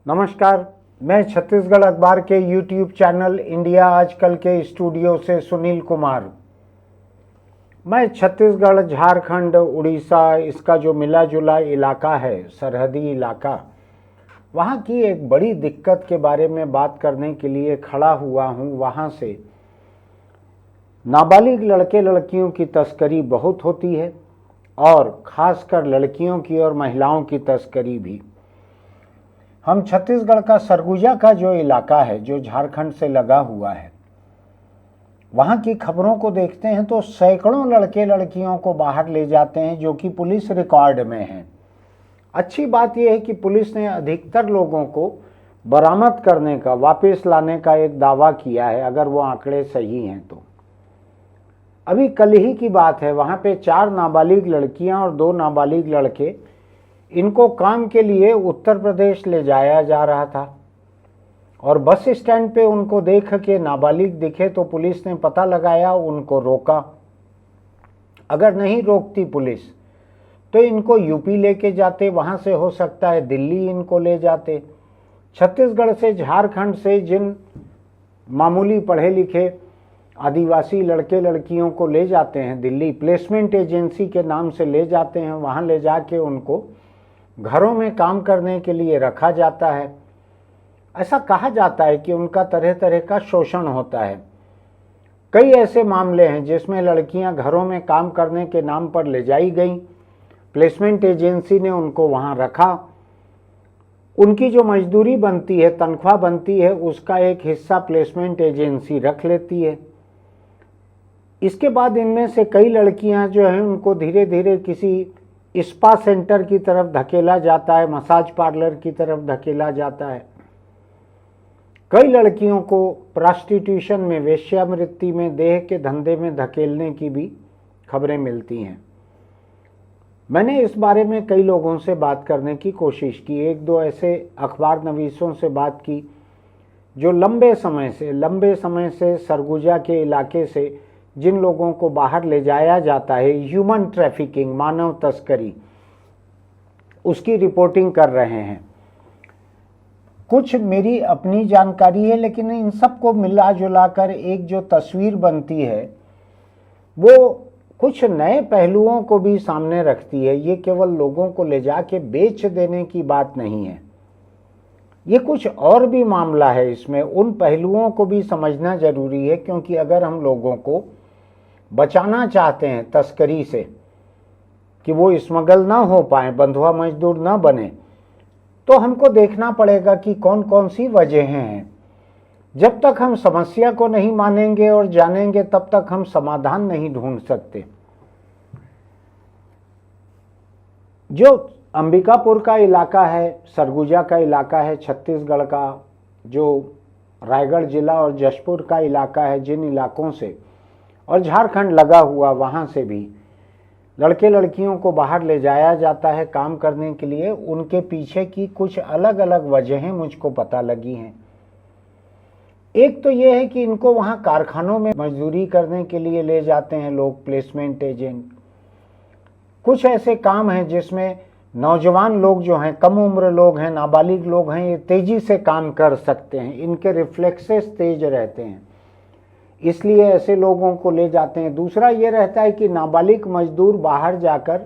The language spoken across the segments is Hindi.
नमस्कार। मैं छत्तीसगढ़ अखबार के यूट्यूब चैनल इंडिया आजकल के स्टूडियो से सुनील कुमार। मैं छत्तीसगढ़, झारखंड, उड़ीसा, इसका जो मिला जुला इलाका है, सरहदी इलाका, वहाँ की एक बड़ी दिक्कत के बारे में बात करने के लिए खड़ा हुआ हूँ। वहाँ से नाबालिग लड़के लड़कियों की तस्करी बहुत होती है और ख़ासकर लड़कियों की और महिलाओं की तस्करी भी। हम छत्तीसगढ़ का सरगुजा का जो इलाका है, जो झारखंड से लगा हुआ है, वहाँ की खबरों को देखते हैं तो सैकड़ों लड़के लड़कियों को बाहर ले जाते हैं जो कि पुलिस रिकॉर्ड में हैं। अच्छी बात यह है कि पुलिस ने अधिकतर लोगों को बरामद करने का, वापस लाने का एक दावा किया है, अगर वो आंकड़े सही हैं तो। अभी कल ही की बात है, वहाँ पे 4 नाबालिग लड़कियाँ और 2 नाबालिग लड़के, इनको काम के लिए उत्तर प्रदेश ले जाया जा रहा था और बस स्टैंड पे उनको देख के नाबालिग दिखे तो पुलिस ने पता लगाया, उनको रोका। अगर नहीं रोकती पुलिस तो इनको यूपी लेके जाते, वहाँ से हो सकता है दिल्ली इनको ले जाते। छत्तीसगढ़ से, झारखंड से जिन मामूली पढ़े लिखे आदिवासी लड़के लड़कियों को ले जाते हैं दिल्ली, प्लेसमेंट एजेंसी के नाम से ले जाते हैं, वहाँ ले जाके उनको घरों में काम करने के लिए रखा जाता है। ऐसा कहा जाता है कि उनका तरह तरह का शोषण होता है। कई ऐसे मामले हैं जिसमें लड़कियां घरों में काम करने के नाम पर ले जाई गई, प्लेसमेंट एजेंसी ने उनको वहां रखा, उनकी जो मजदूरी बनती है, तनख्वाह बनती है, उसका एक हिस्सा प्लेसमेंट एजेंसी रख लेती है। इसके बाद इनमें से कई लड़कियां जो हैं उनको धीरे धीरे किसी स्पा सेंटर की तरफ धकेला जाता है, मसाज पार्लर की तरफ धकेला जाता है। कई लड़कियों को प्रोस्टिट्यूशन में, वेश्यावृत्ति में, देह के धंधे में धकेलने की भी खबरें मिलती हैं। मैंने इस बारे में कई लोगों से बात करने की कोशिश की, 1-2 ऐसे अखबार नवीसों से बात की जो लंबे समय से सरगुजा के इलाके से जिन लोगों को बाहर ले जाया जाता है, ह्यूमन ट्रैफिकिंग, मानव तस्करी, उसकी रिपोर्टिंग कर रहे हैं। कुछ मेरी अपनी जानकारी है, लेकिन इन सबको मिला जुला कर एक जो तस्वीर बनती है वो कुछ नए पहलुओं को भी सामने रखती है। ये केवल लोगों को ले जाके बेच देने की बात नहीं है, ये कुछ और भी मामला है। इसमें उन पहलुओं को भी समझना जरूरी है, क्योंकि अगर हम लोगों को बचाना चाहते हैं तस्करी से, कि वो स्मगल ना हो पाए, बंधुआ मजदूर ना बने, तो हमको देखना पड़ेगा कि कौन कौन सी वजहें हैं। जब तक हम समस्या को नहीं मानेंगे और जानेंगे, तब तक हम समाधान नहीं ढूंढ सकते। जो अंबिकापुर का इलाका है, सरगुजा का इलाका है, छत्तीसगढ़ का जो रायगढ़ जिला और जशपुर का इलाका है, जिन इलाकों से और झारखंड लगा हुआ, वहाँ से भी लड़के लड़कियों को बाहर ले जाया जाता है काम करने के लिए। उनके पीछे की कुछ अलग अलग वजहें मुझको पता लगी हैं। एक तो ये है कि इनको वहाँ कारखानों में मजदूरी करने के लिए ले जाते हैं लोग, प्लेसमेंट एजेंट। कुछ ऐसे काम हैं जिसमें नौजवान लोग जो हैं, कम उम्र लोग हैं, नाबालिग लोग हैं, ये तेजी से काम कर सकते हैं, इनके रिफ्लेक्सेस तेज रहते हैं, इसलिए ऐसे लोगों को ले जाते हैं। दूसरा ये रहता है कि नाबालिग मजदूर बाहर जाकर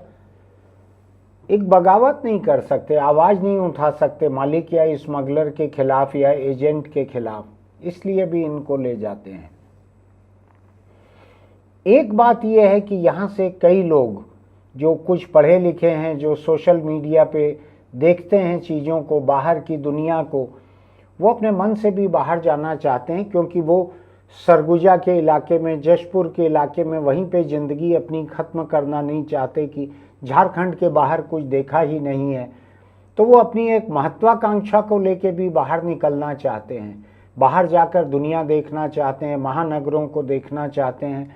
एक बगावत नहीं कर सकते, आवाज़ नहीं उठा सकते मालिक या स्मगलर के खिलाफ या एजेंट के खिलाफ, इसलिए भी इनको ले जाते हैं। एक बात यह है कि यहाँ से कई लोग जो कुछ पढ़े लिखे हैं, जो सोशल मीडिया पे देखते हैं चीज़ों को, बाहर की दुनिया को, वो अपने मन से भी बाहर जाना चाहते हैं, क्योंकि वो सरगुजा के इलाके में, जशपुर के इलाके में वहीं पे ज़िंदगी अपनी ख़त्म करना नहीं चाहते कि झारखंड के बाहर कुछ देखा ही नहीं है। तो वो अपनी एक महत्वाकांक्षा को लेके भी बाहर निकलना चाहते हैं, बाहर जाकर दुनिया देखना चाहते हैं, महानगरों को देखना चाहते हैं।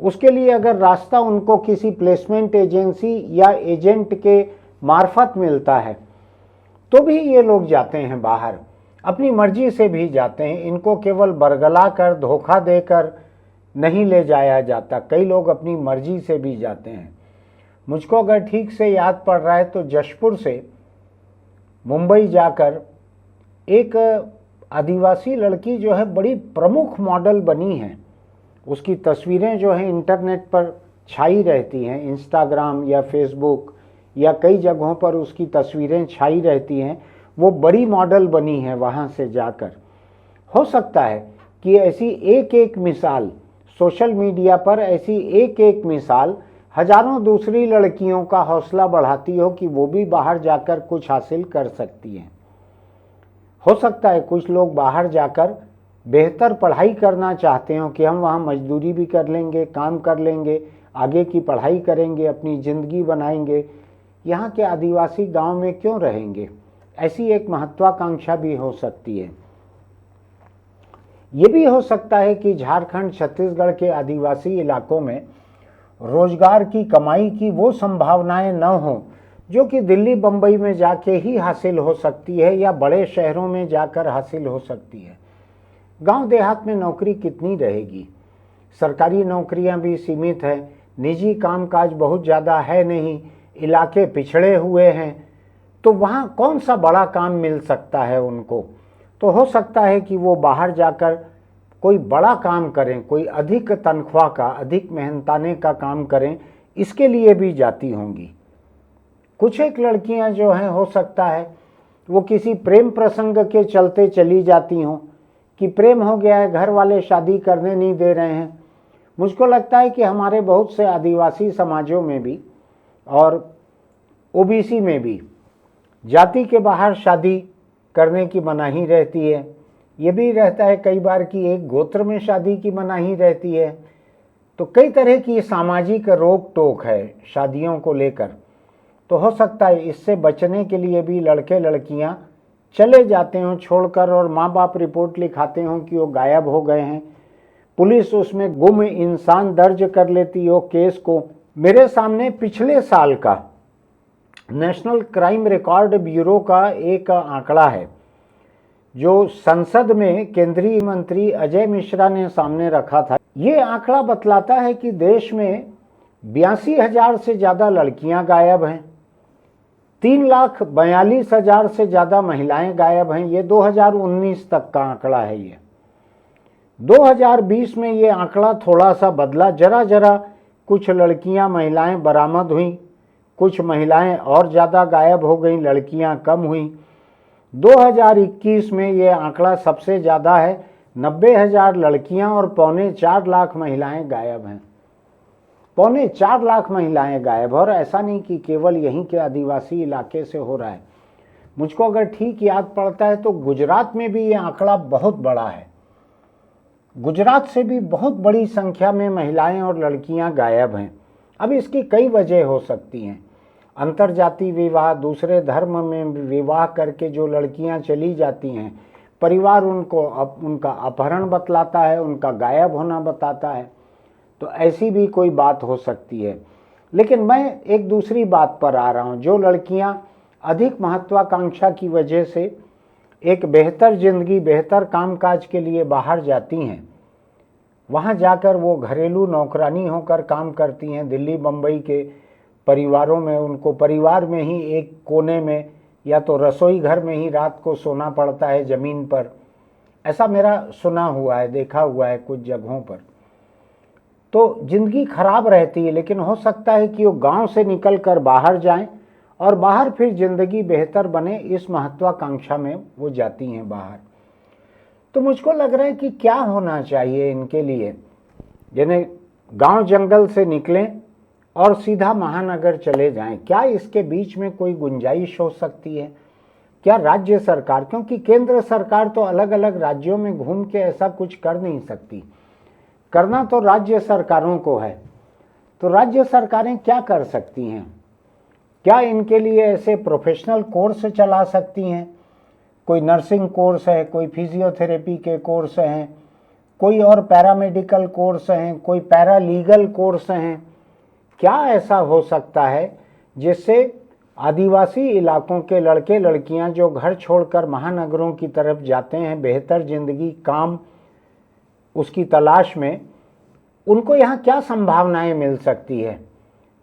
उसके लिए अगर रास्ता उनको किसी प्लेसमेंट एजेंसी या एजेंट के मार्फत मिलता है तो भी ये लोग जाते हैं बाहर, अपनी मर्जी से भी जाते हैं। इनको केवल बरगला कर, धोखा देकर नहीं ले जाया जाता, कई लोग अपनी मर्जी से भी जाते हैं। मुझको अगर ठीक से याद पड़ रहा है तो जशपुर से मुंबई जाकर एक आदिवासी लड़की जो है बड़ी प्रमुख मॉडल बनी है। उसकी तस्वीरें जो हैं इंटरनेट पर छाई रहती हैं, इंस्टाग्राम या फेसबुक या कई जगहों पर उसकी तस्वीरें छाई रहती हैं। वो बड़ी मॉडल बनी है वहाँ से जाकर। हो सकता है कि ऐसी एक एक मिसाल सोशल मीडिया पर, ऐसी एक एक मिसाल हजारों दूसरी लड़कियों का हौसला बढ़ाती हो कि वो भी बाहर जाकर कुछ हासिल कर सकती हैं। हो सकता है कुछ लोग बाहर जाकर बेहतर पढ़ाई करना चाहते हो कि हम वहाँ मजदूरी भी कर लेंगे, काम कर लेंगे, आगे की पढ़ाई करेंगे, अपनी ज़िंदगी बनाएंगे, यहाँ के आदिवासी गांव में क्यों रहेंगे। ऐसी एक महत्वाकांक्षा भी हो सकती है। ये भी हो सकता है कि झारखंड, छत्तीसगढ़ के आदिवासी इलाकों में रोजगार की, कमाई की वो संभावनाएं न हो जो कि दिल्ली, बम्बई में जाके ही हासिल हो सकती है या बड़े शहरों में जाकर हासिल हो सकती है। गांव देहात में नौकरी कितनी रहेगी? सरकारी नौकरियां भी सीमित है, निजी कामकाज बहुत ज़्यादा है नहीं, इलाके पिछड़े हुए हैं, तो वहाँ कौन सा बड़ा काम मिल सकता है उनको। तो हो सकता है कि वो बाहर जाकर कोई बड़ा काम करें, कोई अधिक तनख्वाह का, अधिक मेहनताने का काम करें, इसके लिए भी जाती होंगी। कुछ एक लड़कियां जो हैं हो सकता है वो किसी प्रेम प्रसंग के चलते चली जाती हों कि प्रेम हो गया है, घर वाले शादी करने नहीं दे रहे हैं। मुझको लगता है कि हमारे बहुत से आदिवासी समाजों में भी और ओबीसी में भी जाति के बाहर शादी करने की मनाही रहती है। ये भी रहता है कई बार कि एक गोत्र में शादी की मनाही रहती है। तो कई तरह की सामाजिक रोक टोक है शादियों को लेकर। तो हो सकता है इससे बचने के लिए भी लड़के लड़कियां चले जाते हों छोड़कर, और माँ बाप रिपोर्ट लिखाते हों कि वो गायब हो गए हैं। पुलिस उसमें गुम इंसान दर्ज कर लेती हो केस को। मेरे सामने पिछले साल का नेशनल क्राइम रिकॉर्ड ब्यूरो का एक आंकड़ा है जो संसद में केंद्रीय मंत्री अजय मिश्रा ने सामने रखा था। ये आंकड़ा बतलाता है कि देश में 82,000 से ज़्यादा लड़कियां गायब हैं, 3,42,000 से ज़्यादा महिलाएं गायब हैं। ये 2019 तक का आंकड़ा है। ये 2020 में ये आंकड़ा थोड़ा सा बदला, जरा जरा कुछ लड़कियां, महिलाएं बरामद हुई, कुछ महिलाएं और ज़्यादा गायब हो गई, लड़कियां कम हुई। 2021 में ये आंकड़ा सबसे ज़्यादा है, 90,000 लड़कियां और 4.25 लाख महिलाएं गायब हैं। 4.25 लाख महिलाएं गायब, और ऐसा नहीं कि केवल यहीं के आदिवासी इलाके से हो रहा है। मुझको अगर ठीक याद पड़ता है तो गुजरात में भी ये आंकड़ा बहुत बड़ा है। गुजरात से भी बहुत बड़ी संख्या में महिलाएं और लड़कियां गायब हैं। अब इसकी कई वजह हो सकती हैं। अंतरजातीय विवाह, दूसरे धर्म में विवाह करके जो लड़कियां चली जाती हैं, परिवार उनका अपहरण बतलाता है, उनका गायब होना बताता है। तो ऐसी भी कोई बात हो सकती है। लेकिन मैं एक दूसरी बात पर आ रहा हूँ। जो लड़कियां अधिक महत्वाकांक्षा की वजह से एक बेहतर जिंदगी, बेहतर कामकाज के लिए बाहर जाती हैं, वहाँ जाकर वो घरेलू नौकरानी होकर काम करती हैं। दिल्ली, बम्बई के परिवारों में उनको परिवार में ही एक कोने में या तो रसोई घर में ही रात को सोना पड़ता है ज़मीन पर। ऐसा मेरा सुना हुआ है, देखा हुआ है कुछ जगहों पर। तो ज़िंदगी खराब रहती है। लेकिन हो सकता है कि वो गांव से निकल कर बाहर जाएं और बाहर फिर ज़िंदगी बेहतर बने, इस महत्वाकांक्षा में वो जाती हैं बाहर। तो मुझको लग रहा है कि क्या होना चाहिए इनके लिए, जिन्हें गांव जंगल से निकलें और सीधा महानगर चले जाएं। क्या इसके बीच में कोई गुंजाइश हो सकती है? क्या राज्य सरकार, क्योंकि केंद्र सरकार तो अलग अलग राज्यों में घूम के ऐसा कुछ कर नहीं सकती, करना तो राज्य सरकारों को है। तो राज्य सरकारें क्या कर सकती हैं? क्या इनके लिए ऐसे प्रोफेशनल कोर्स चला सकती हैं? कोई नर्सिंग कोर्स है, कोई फिजियोथेरेपी के कोर्स हैं, कोई और पैरामेडिकल कोर्स हैं, कोई पैरालीगल कोर्स हैं। क्या ऐसा हो सकता है जिससे आदिवासी इलाकों के लड़के लड़कियां जो घर छोड़कर महानगरों की तरफ जाते हैं बेहतर जिंदगी, काम, उसकी तलाश में, उनको यहाँ क्या संभावनाएं मिल सकती है?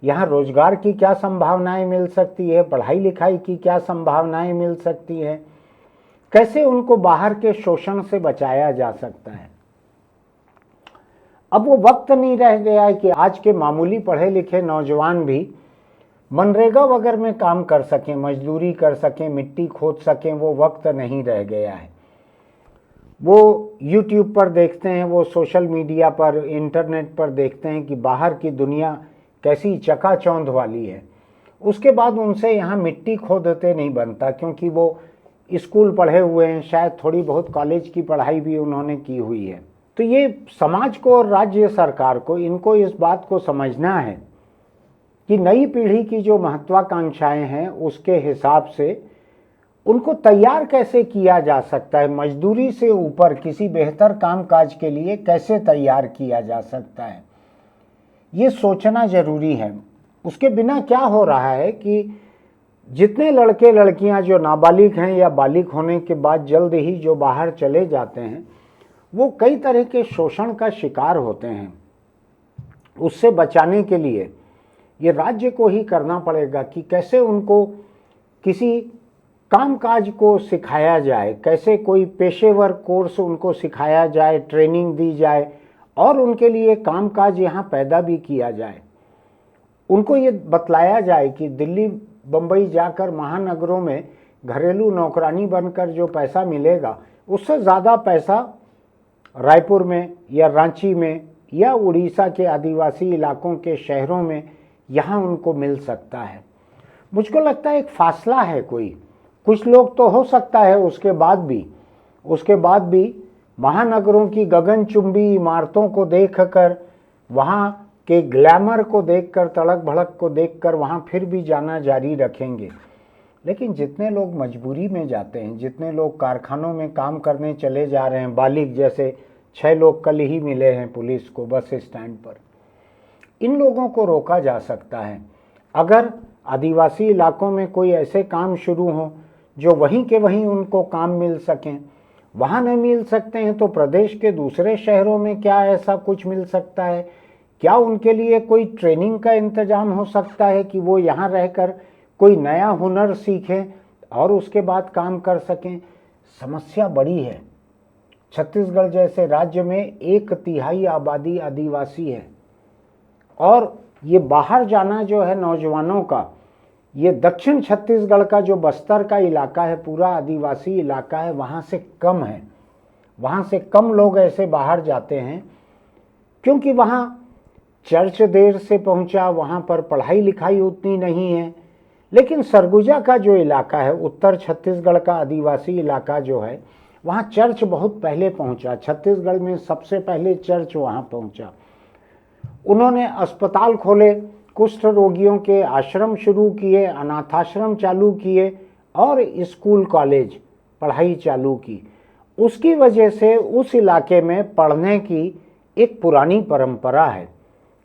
यहाँ रोजगार की क्या संभावनाएं मिल सकती है? पढ़ाई लिखाई की क्या संभावनाएं मिल सकती है? कैसे उनको बाहर के शोषण से बचाया जा सकता है। अब वो वक्त नहीं रह गया है कि आज के मामूली पढ़े लिखे नौजवान भी मनरेगा वगैरह में काम कर सकें, मजदूरी कर सकें, मिट्टी खोद सकें, वो वक्त नहीं रह गया है। वो यूट्यूब पर देखते हैं, वो सोशल मीडिया पर, इंटरनेट पर देखते हैं कि बाहर की दुनिया कैसी चकाचौंध वाली है। उसके बाद उनसे यहाँ मिट्टी खोदते नहीं बनता, क्योंकि वो स्कूल पढ़े हुए हैं, शायद थोड़ी बहुत कॉलेज की पढ़ाई भी उन्होंने की हुई है। तो ये समाज को और राज्य सरकार को, इनको इस बात को समझना है कि नई पीढ़ी की जो महत्वाकांक्षाएं हैं उसके हिसाब से उनको तैयार कैसे किया जा सकता है, मजदूरी से ऊपर किसी बेहतर कामकाज के लिए कैसे तैयार किया जा सकता है, ये सोचना जरूरी है। उसके बिना क्या हो रहा है कि जितने लड़के लड़कियां जो नाबालिग हैं या बालिग होने के बाद जल्द ही जो बाहर चले जाते हैं, वो कई तरह के शोषण का शिकार होते हैं। उससे बचाने के लिए ये राज्य को ही करना पड़ेगा कि कैसे उनको किसी कामकाज को सिखाया जाए, कैसे कोई पेशेवर कोर्स उनको सिखाया जाए, ट्रेनिंग दी जाए और उनके लिए कामकाज यहाँ पैदा भी किया जाए। उनको ये बतलाया जाए कि दिल्ली बम्बई जाकर महानगरों में घरेलू नौकरानी बनकर जो पैसा मिलेगा, उससे ज़्यादा पैसा रायपुर में या रांची में या उड़ीसा के आदिवासी इलाकों के शहरों में यहाँ उनको मिल सकता है। मुझको लगता है एक फासला है कोई, कुछ लोग तो हो सकता है उसके बाद भी महानगरों की गगनचुंबी इमारतों को देखकर, वहाँ के ग्लैमर को देखकर, तड़क भड़क को देखकर वहाँ फिर भी जाना जारी रखेंगे। लेकिन जितने लोग मजबूरी में जाते हैं, जितने लोग कारखानों में काम करने चले जा रहे हैं, बालिग जैसे 6 लोग कल ही मिले हैं पुलिस को बस स्टैंड पर, इन लोगों को रोका जा सकता है। अगर आदिवासी इलाकों में कोई ऐसे काम शुरू हों जो वहीं के वहीं उनको काम मिल सकें, वहाँ नहीं मिल सकते हैं तो प्रदेश के दूसरे शहरों में क्या ऐसा कुछ मिल सकता है? क्या उनके लिए कोई ट्रेनिंग का इंतजाम हो सकता है कि वो यहाँ रहकर कोई नया हुनर सीखें और उसके बाद काम कर सकें? समस्या बड़ी है। छत्तीसगढ़ जैसे राज्य में 1/3 आबादी आदिवासी है और ये बाहर जाना जो है नौजवानों का, ये दक्षिण छत्तीसगढ़ का जो बस्तर का इलाका है, पूरा आदिवासी इलाका है, वहाँ से कम है। वहाँ से कम लोग ऐसे बाहर जाते हैं क्योंकि वहाँ चर्च देर से पहुँचा, वहाँ पर पढ़ाई लिखाई उतनी नहीं है। लेकिन सरगुजा का जो इलाका है, उत्तर छत्तीसगढ़ का आदिवासी इलाका जो है, वहाँ चर्च बहुत पहले पहुँचा। छत्तीसगढ़ में सबसे पहले चर्च वहाँ पहुँचा। उन्होंने अस्पताल खोले, कुष्ठ रोगियों के आश्रम शुरू किए, अनाथाश्रम चालू किए और स्कूल कॉलेज पढ़ाई चालू की। उसकी वजह से उस इलाके में पढ़ने की एक पुरानी परंपरा है।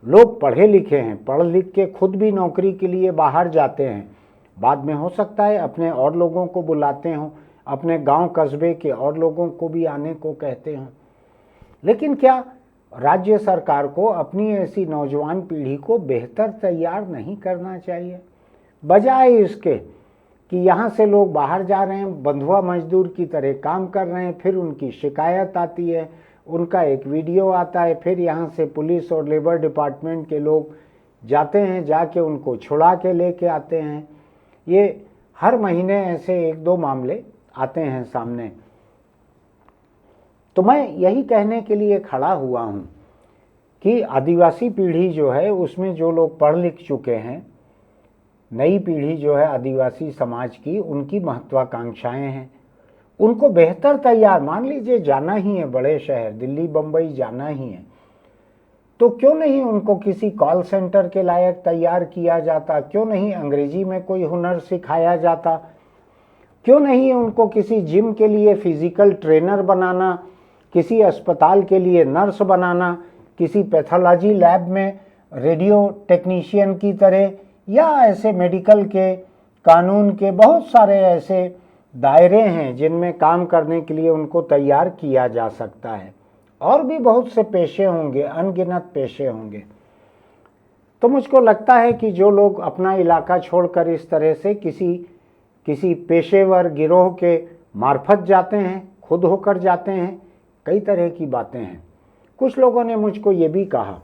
लोग पढ़े लिखे हैं, पढ़ लिख के खुद भी नौकरी के लिए बाहर जाते हैं। बाद में हो सकता है अपने और लोगों को बुलाते हों, अपने गांव कस्बे के और लोगों को भी आने को कहते हों। लेकिन क्या राज्य सरकार को अपनी ऐसी नौजवान पीढ़ी को बेहतर तैयार नहीं करना चाहिए? बजाय इसके कि यहाँ से लोग बाहर जा रहे हैं, बंधुआ मजदूर की तरह काम कर रहे हैं, फिर उनकी शिकायत आती है, उनका एक वीडियो आता है, फिर यहाँ से पुलिस और लेबर डिपार्टमेंट के लोग जाते हैं, जाके उनको छुड़ा के लेके आते हैं। ये हर महीने ऐसे 1-2 मामले आते हैं सामने। तो मैं यही कहने के लिए खड़ा हुआ हूँ कि आदिवासी पीढ़ी जो है उसमें जो लोग पढ़ लिख चुके हैं, नई पीढ़ी जो है आदिवासी समाज की, उनकी महत्वाकांक्षाएं हैं, उनको बेहतर तैयार, मान लीजिए जाना ही है बड़े शहर, दिल्ली बम्बई जाना ही है, तो क्यों नहीं उनको किसी कॉल सेंटर के लायक तैयार किया जाता? क्यों नहीं अंग्रेजी में कोई हुनर सिखाया जाता? क्यों नहीं उनको किसी जिम के लिए फिजिकल ट्रेनर बनाना, किसी अस्पताल के लिए नर्स बनाना, किसी पैथोलॉजी लैब में रेडियो टेक्नीशियन की तरह, या ऐसे मेडिकल के, कानून के बहुत सारे ऐसे दायरे हैं जिनमें काम करने के लिए उनको तैयार किया जा सकता है। और भी बहुत से पेशे होंगे, अनगिनत पेशे होंगे। तो मुझको लगता है कि जो लोग अपना इलाका छोड़कर इस तरह से किसी पेशेवर गिरोह के मार्फत जाते हैं, खुद होकर जाते हैं, कई तरह की बातें हैं। कुछ लोगों ने मुझको ये भी कहा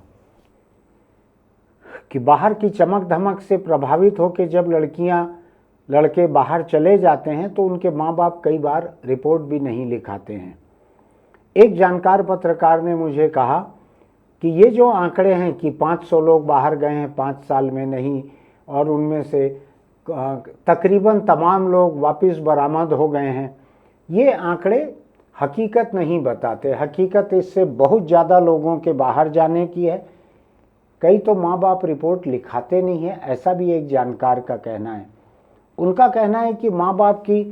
कि बाहर की चमक धमक से प्रभावित होकर जब लड़के बाहर चले जाते हैं तो उनके माँ बाप कई बार रिपोर्ट भी नहीं लिखाते हैं। एक जानकार पत्रकार ने मुझे कहा कि ये जो आंकड़े हैं कि 500 लोग बाहर गए हैं 5 साल में नहीं, और उनमें से तकरीबन तमाम लोग वापस बरामद हो गए हैं, ये आंकड़े हकीकत नहीं बताते। हकीकत इससे बहुत ज़्यादा लोगों के बाहर जाने की है। कई तो माँ बाप रिपोर्ट लिखाते नहीं है, ऐसा भी एक जानकार का कहना है। उनका कहना है कि माँ बाप की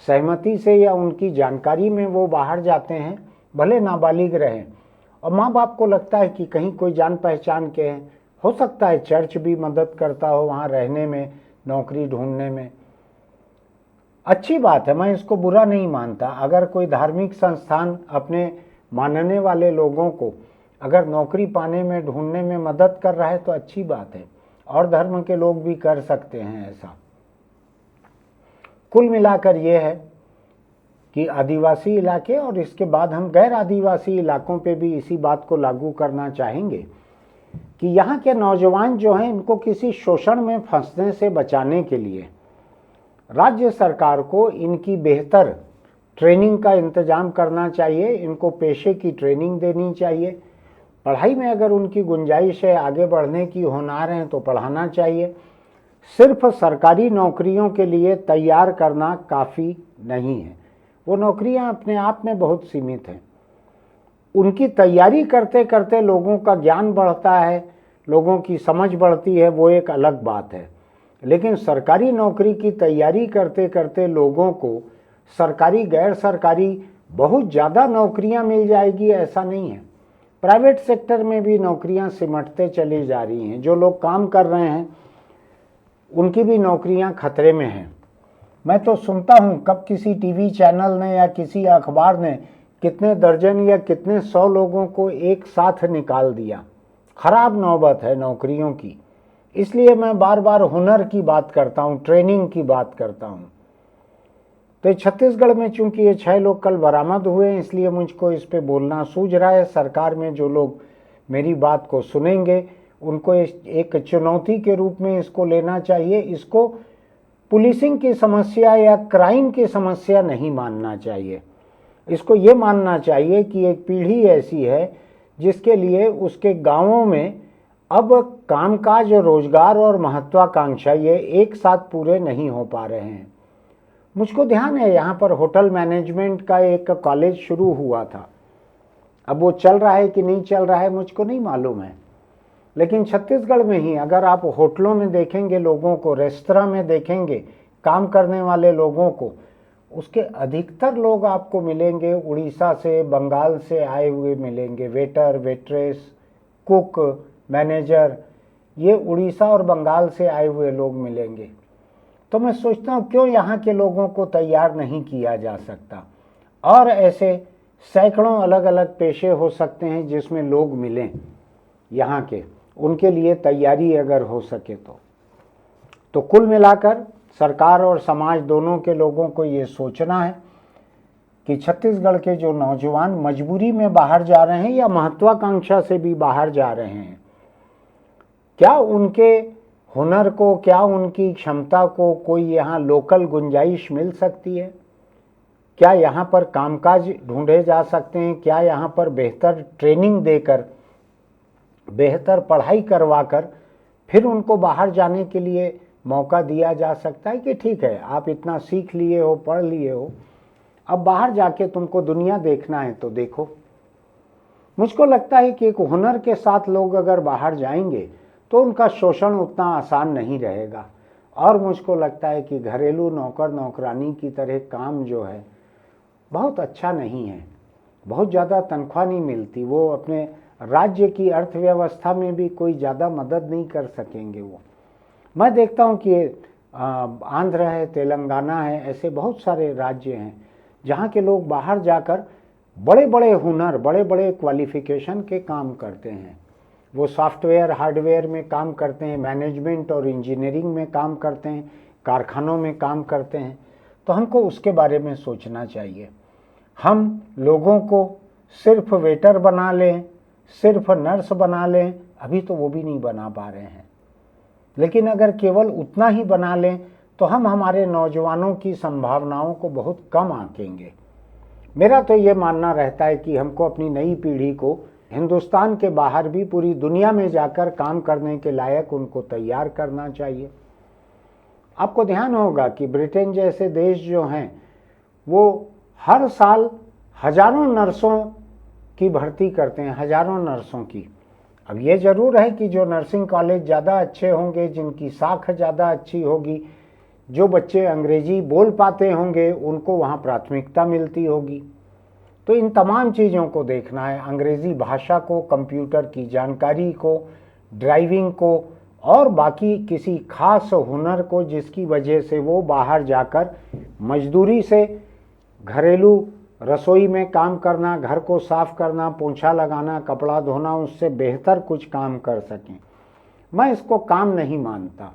सहमति से या उनकी जानकारी में वो बाहर जाते हैं, भले नाबालिग रहें, और माँ बाप को लगता है कि कहीं कोई जान पहचान के हैं, हो सकता है चर्च भी मदद करता हो वहाँ रहने में, नौकरी ढूंढने में। अच्छी बात है, मैं इसको बुरा नहीं मानता। अगर कोई धार्मिक संस्थान अपने मानने वाले लोगों को अगर नौकरी पाने में, ढूंढने में मदद कर रहा है तो अच्छी बात है, और धर्म के लोग भी कर सकते हैं ऐसा। कुल मिलाकर ये है कि आदिवासी इलाके और इसके बाद हम गैर आदिवासी इलाकों पे भी इसी बात को लागू करना चाहेंगे कि यहाँ के नौजवान जो हैं, इनको किसी शोषण में फंसने से बचाने के लिए राज्य सरकार को इनकी बेहतर ट्रेनिंग का इंतजाम करना चाहिए। इनको पेशे की ट्रेनिंग देनी चाहिए। पढ़ाई में अगर उनकी गुंजाइश है, आगे बढ़ने की होनार है, तो पढ़ाना चाहिए। सिर्फ सरकारी नौकरियों के लिए तैयार करना काफ़ी नहीं है। वो नौकरियां अपने आप में बहुत सीमित हैं। उनकी तैयारी करते करते लोगों का ज्ञान बढ़ता है, लोगों की समझ बढ़ती है, वो एक अलग बात है। लेकिन सरकारी नौकरी की तैयारी करते करते लोगों को सरकारी गैर सरकारी बहुत ज़्यादा नौकरियां मिल जाएगी, ऐसा नहीं है। प्राइवेट सेक्टर में भी नौकरियां सिमटते चली जा रही हैं। जो लोग काम कर रहे हैं उनकी भी नौकरियां खतरे में हैं। मैं तो सुनता हूं कब किसी टीवी चैनल ने या किसी अखबार ने कितने दर्जन या कितने 100 लोगों को एक साथ निकाल दिया। खराब नौबत है नौकरियों की। इसलिए मैं बार बार हुनर की बात करता हूं, ट्रेनिंग की बात करता हूं। तो छत्तीसगढ़ में चूंकि ये 6 लोग कल बरामद हुए हैं, इसलिए मुझको इस पे बोलना सूझ रहा है। सरकार में जो लोग मेरी बात को सुनेंगे उनको एक चुनौती के रूप में इसको लेना चाहिए। इसको पुलिसिंग की समस्या या क्राइम की समस्या नहीं मानना चाहिए। इसको ये मानना चाहिए कि एक पीढ़ी ऐसी है जिसके लिए उसके गांवों में अब कामकाज, रोजगार और महत्वाकांक्षा ये एक साथ पूरे नहीं हो पा रहे हैं। मुझको ध्यान है यहाँ पर होटल मैनेजमेंट का एक कॉलेज शुरू हुआ था। अब वो चल रहा है कि नहीं चल रहा है मुझको नहीं मालूम है, लेकिन छत्तीसगढ़ में ही अगर आप होटलों में देखेंगे लोगों को, रेस्तरां में देखेंगे काम करने वाले लोगों को, उसके अधिकतर लोग आपको मिलेंगे उड़ीसा से, बंगाल से आए हुए मिलेंगे। वेटर, वेट्रेस, कुक, मैनेजर, ये उड़ीसा और बंगाल से आए हुए लोग मिलेंगे। तो मैं सोचता हूँ क्यों यहाँ के लोगों को तैयार नहीं किया जा सकता। और ऐसे सैकड़ों अलग अलग पेशे हो सकते हैं जिसमें लोग मिलें यहाँ के, उनके लिए तैयारी अगर हो सके तो कुल मिलाकर सरकार और समाज दोनों के लोगों को ये सोचना है कि छत्तीसगढ़ के जो नौजवान मजबूरी में बाहर जा रहे हैं या महत्वाकांक्षा से भी बाहर जा रहे हैं, क्या उनके हुनर को, क्या उनकी क्षमता को कोई यहाँ लोकल गुंजाइश मिल सकती है? क्या यहाँ पर कामकाज ढूंढे जा सकते हैं? क्या यहाँ पर बेहतर ट्रेनिंग देकर, बेहतर पढ़ाई करवाकर फिर उनको बाहर जाने के लिए मौका दिया जा सकता है कि ठीक है आप इतना सीख लिए हो, पढ़ लिए हो, अब बाहर जाके तुमको दुनिया देखना है तो देखो। मुझको लगता है कि एक हुनर के साथ लोग अगर बाहर जाएंगे तो उनका शोषण उतना आसान नहीं रहेगा। और मुझको लगता है कि घरेलू नौकर नौकरानी की तरह काम जो है बहुत अच्छा नहीं है, बहुत ज़्यादा तनख्वाह नहीं मिलती, वो अपने राज्य की अर्थव्यवस्था में भी कोई ज़्यादा मदद नहीं कर सकेंगे। वो मैं देखता हूँ कि आंध्र है, तेलंगाना है, ऐसे बहुत सारे राज्य हैं जहाँ के लोग बाहर जाकर बड़े बड़े हुनर, बड़े बड़े क्वालिफिकेशन के काम करते हैं। वो सॉफ्टवेयर हार्डवेयर में काम करते हैं, मैनेजमेंट और इंजीनियरिंग में काम करते हैं, कारखानों में काम करते हैं। तो हमको उसके बारे में सोचना चाहिए। हम लोगों को सिर्फ वेटर बना लें, सिर्फ नर्स बना लें, अभी तो वो भी नहीं बना पा रहे हैं, लेकिन अगर केवल उतना ही बना लें तो हम हमारे नौजवानों की संभावनाओं को बहुत कम आंकेंगे। मेरा तो ये मानना रहता है कि हमको अपनी नई पीढ़ी को हिंदुस्तान के बाहर भी पूरी दुनिया में जाकर काम करने के लायक उनको तैयार करना चाहिए। आपको ध्यान होगा कि ब्रिटेन जैसे देश जो हैं वो हर साल हजारों नर्सों की भर्ती करते हैं, हजारों नर्सों की। अब ये जरूर है कि जो नर्सिंग कॉलेज ज़्यादा अच्छे होंगे, जिनकी साख ज़्यादा अच्छी होगी, जो बच्चे अंग्रेजी बोल पाते होंगे, उनको वहाँ प्राथमिकता मिलती होगी। तो इन तमाम चीज़ों को देखना है, अंग्रेज़ी भाषा को, कंप्यूटर की जानकारी को, ड्राइविंग को और बाकी किसी खास हुनर को जिसकी वजह से वो बाहर जाकर मजदूरी से घरेलू रसोई में काम करना, घर को साफ करना, पोंछा लगाना, कपड़ा धोना, उससे बेहतर कुछ काम कर सकें। मैं इसको काम नहीं मानता।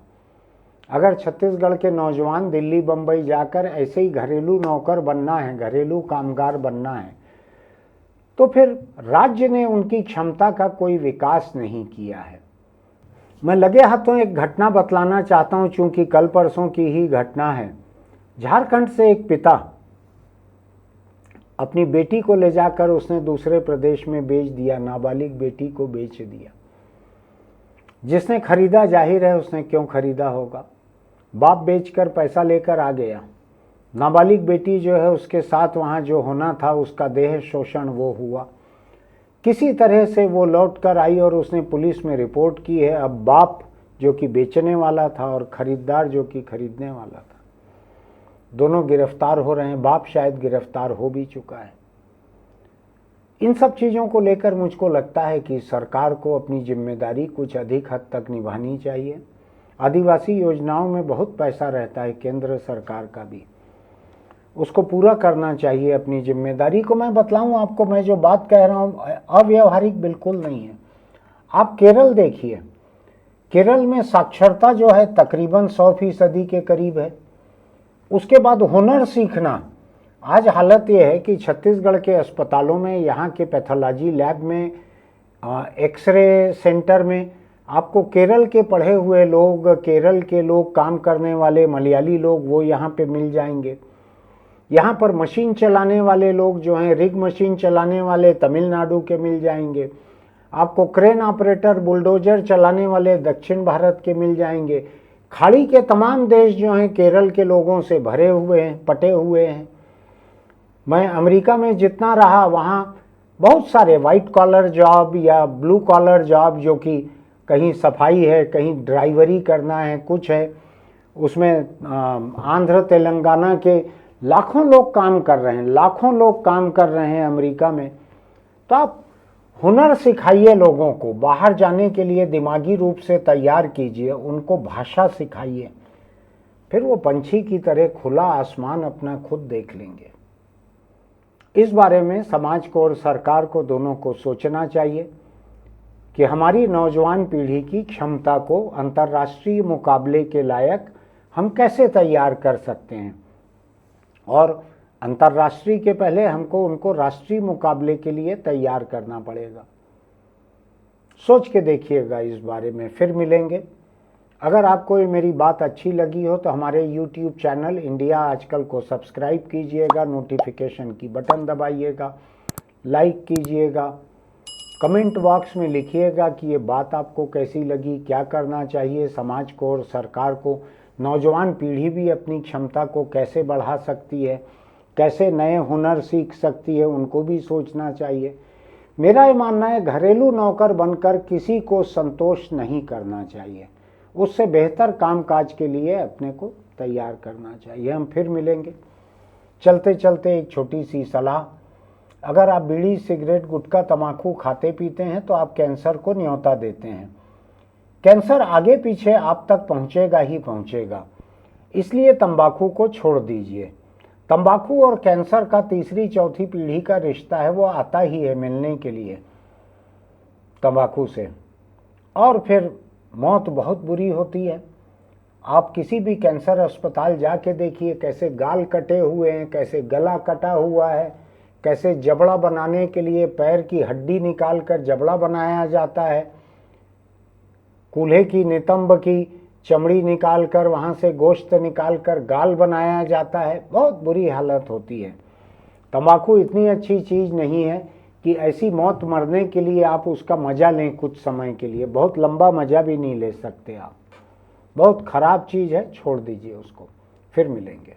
अगर छत्तीसगढ़ के नौजवान दिल्ली बम्बई जाकर ऐसे ही घरेलू नौकर बनना है, घरेलू कामगार बनना है, तो फिर राज्य ने उनकी क्षमता का कोई विकास नहीं किया है। मैं लगे हाथों एक घटना बतलाना चाहता हूं, चूंकि कल परसों की ही घटना है। झारखंड से एक पिता अपनी बेटी को ले जाकर उसने दूसरे प्रदेश में बेच दिया, नाबालिग बेटी को बेच दिया। जिसने खरीदा, जाहिर है उसने क्यों खरीदा होगा, बाप बेचकर पैसा लेकर आ गया। नाबालिग बेटी जो है उसके साथ वहाँ जो होना था, उसका देह शोषण वो हुआ। किसी तरह से वो लौट कर आई और उसने पुलिस में रिपोर्ट की है। अब बाप जो कि बेचने वाला था और खरीदार जो कि खरीदने वाला था, दोनों गिरफ्तार हो रहे हैं। बाप शायद गिरफ्तार हो भी चुका है। इन सब चीज़ों को लेकर मुझको लगता है कि सरकार को अपनी जिम्मेदारी कुछ अधिक हद तक निभानी चाहिए। आदिवासी योजनाओं में बहुत पैसा रहता है, केंद्र सरकार का भी, उसको पूरा करना चाहिए। अपनी जिम्मेदारी को मैं बतलाऊं आपको, मैं जो बात कह रहा हूं अव्यवहारिक बिल्कुल नहीं है। आप केरल देखिए, केरल में साक्षरता जो है तकरीबन 100% के करीब है। उसके बाद हुनर सीखना, आज हालत यह है कि छत्तीसगढ़ के अस्पतालों में, यहाँ के पैथोलॉजी लैब में, एक्सरे सेंटर में आपको केरल के पढ़े हुए लोग, केरल के लोग काम करने वाले मलयाली लोग वो यहाँ पे मिल जाएंगे। यहाँ पर मशीन चलाने वाले लोग जो हैं, रिग मशीन चलाने वाले तमिलनाडु के मिल जाएंगे। आपको क्रेन ऑपरेटर, बुलडोजर चलाने वाले दक्षिण भारत के मिल जाएंगे। खाड़ी के तमाम देश जो हैं केरल के लोगों से भरे हुए हैं, पटे हुए हैं। मैं अमेरिका में जितना रहा, वहाँ बहुत सारे वाइट कॉलर जॉब या ब्लू कॉलर जॉब, जो कि कहीं सफाई है, कहीं ड्राइवरी करना है, कुछ है, उसमें आंध्र तेलंगाना के लाखों लोग काम कर रहे हैं, लाखों लोग काम कर रहे हैं अमेरिका में। तो आप हुनर सिखाइए लोगों को, बाहर जाने के लिए दिमागी रूप से तैयार कीजिए, उनको भाषा सिखाइए, फिर वो पंछी की तरह खुला आसमान अपना खुद देख लेंगे। इस बारे में समाज को और सरकार को दोनों को सोचना चाहिए कि हमारी नौजवान पीढ़ी की क्षमता को अंतर्राष्ट्रीय मुकाबले के लायक हम कैसे तैयार कर सकते हैं, और अंतर्राष्ट्रीय के पहले हमको उनको राष्ट्रीय मुकाबले के लिए तैयार करना पड़ेगा। सोच के देखिएगा इस बारे में, फिर मिलेंगे। अगर आपको ये मेरी बात अच्छी लगी हो तो हमारे YouTube चैनल इंडिया आजकल को सब्सक्राइब कीजिएगा, नोटिफिकेशन की बटन दबाइएगा, लाइक कीजिएगा, कमेंट बॉक्स में लिखिएगा कि ये बात आपको कैसी लगी, क्या करना चाहिए समाज को और सरकार को। नौजवान पीढ़ी भी अपनी क्षमता को कैसे बढ़ा सकती है, कैसे नए हुनर सीख सकती है, उनको भी सोचना चाहिए। मेरा ये मानना है घरेलू नौकर बनकर किसी को संतोष नहीं करना चाहिए, उससे बेहतर कामकाज के लिए अपने को तैयार करना चाहिए। हम फिर मिलेंगे। चलते चलते एक छोटी सी सलाह, अगर आप बीड़ी, सिगरेट, गुटखा, तंबाकू खाते पीते हैं तो आप कैंसर को न्योता देते हैं। कैंसर आगे पीछे आप तक पहुंचेगा ही पहुंचेगा, इसलिए तंबाकू को छोड़ दीजिए। तंबाकू और कैंसर का तीसरी चौथी पीढ़ी का रिश्ता है, वो आता ही है मिलने के लिए तंबाकू से, और फिर मौत बहुत बुरी होती है। आप किसी भी कैंसर अस्पताल जाके देखिए, कैसे गाल कटे हुए हैं, कैसे गला कटा हुआ है, कैसे जबड़ा बनाने के लिए पैर की हड्डी निकाल कर जबड़ा बनाया जाता है, कूल्हे की नितंब की चमड़ी निकाल कर वहाँ से गोश्त निकाल कर गाल बनाया जाता है। बहुत बुरी हालत होती है। तंबाकू इतनी अच्छी चीज़ नहीं है कि ऐसी मौत मरने के लिए आप उसका मज़ा लें कुछ समय के लिए, बहुत लंबा मज़ा भी नहीं ले सकते आप। बहुत ख़राब चीज़ है, छोड़ दीजिए उसको। फिर मिलेंगे।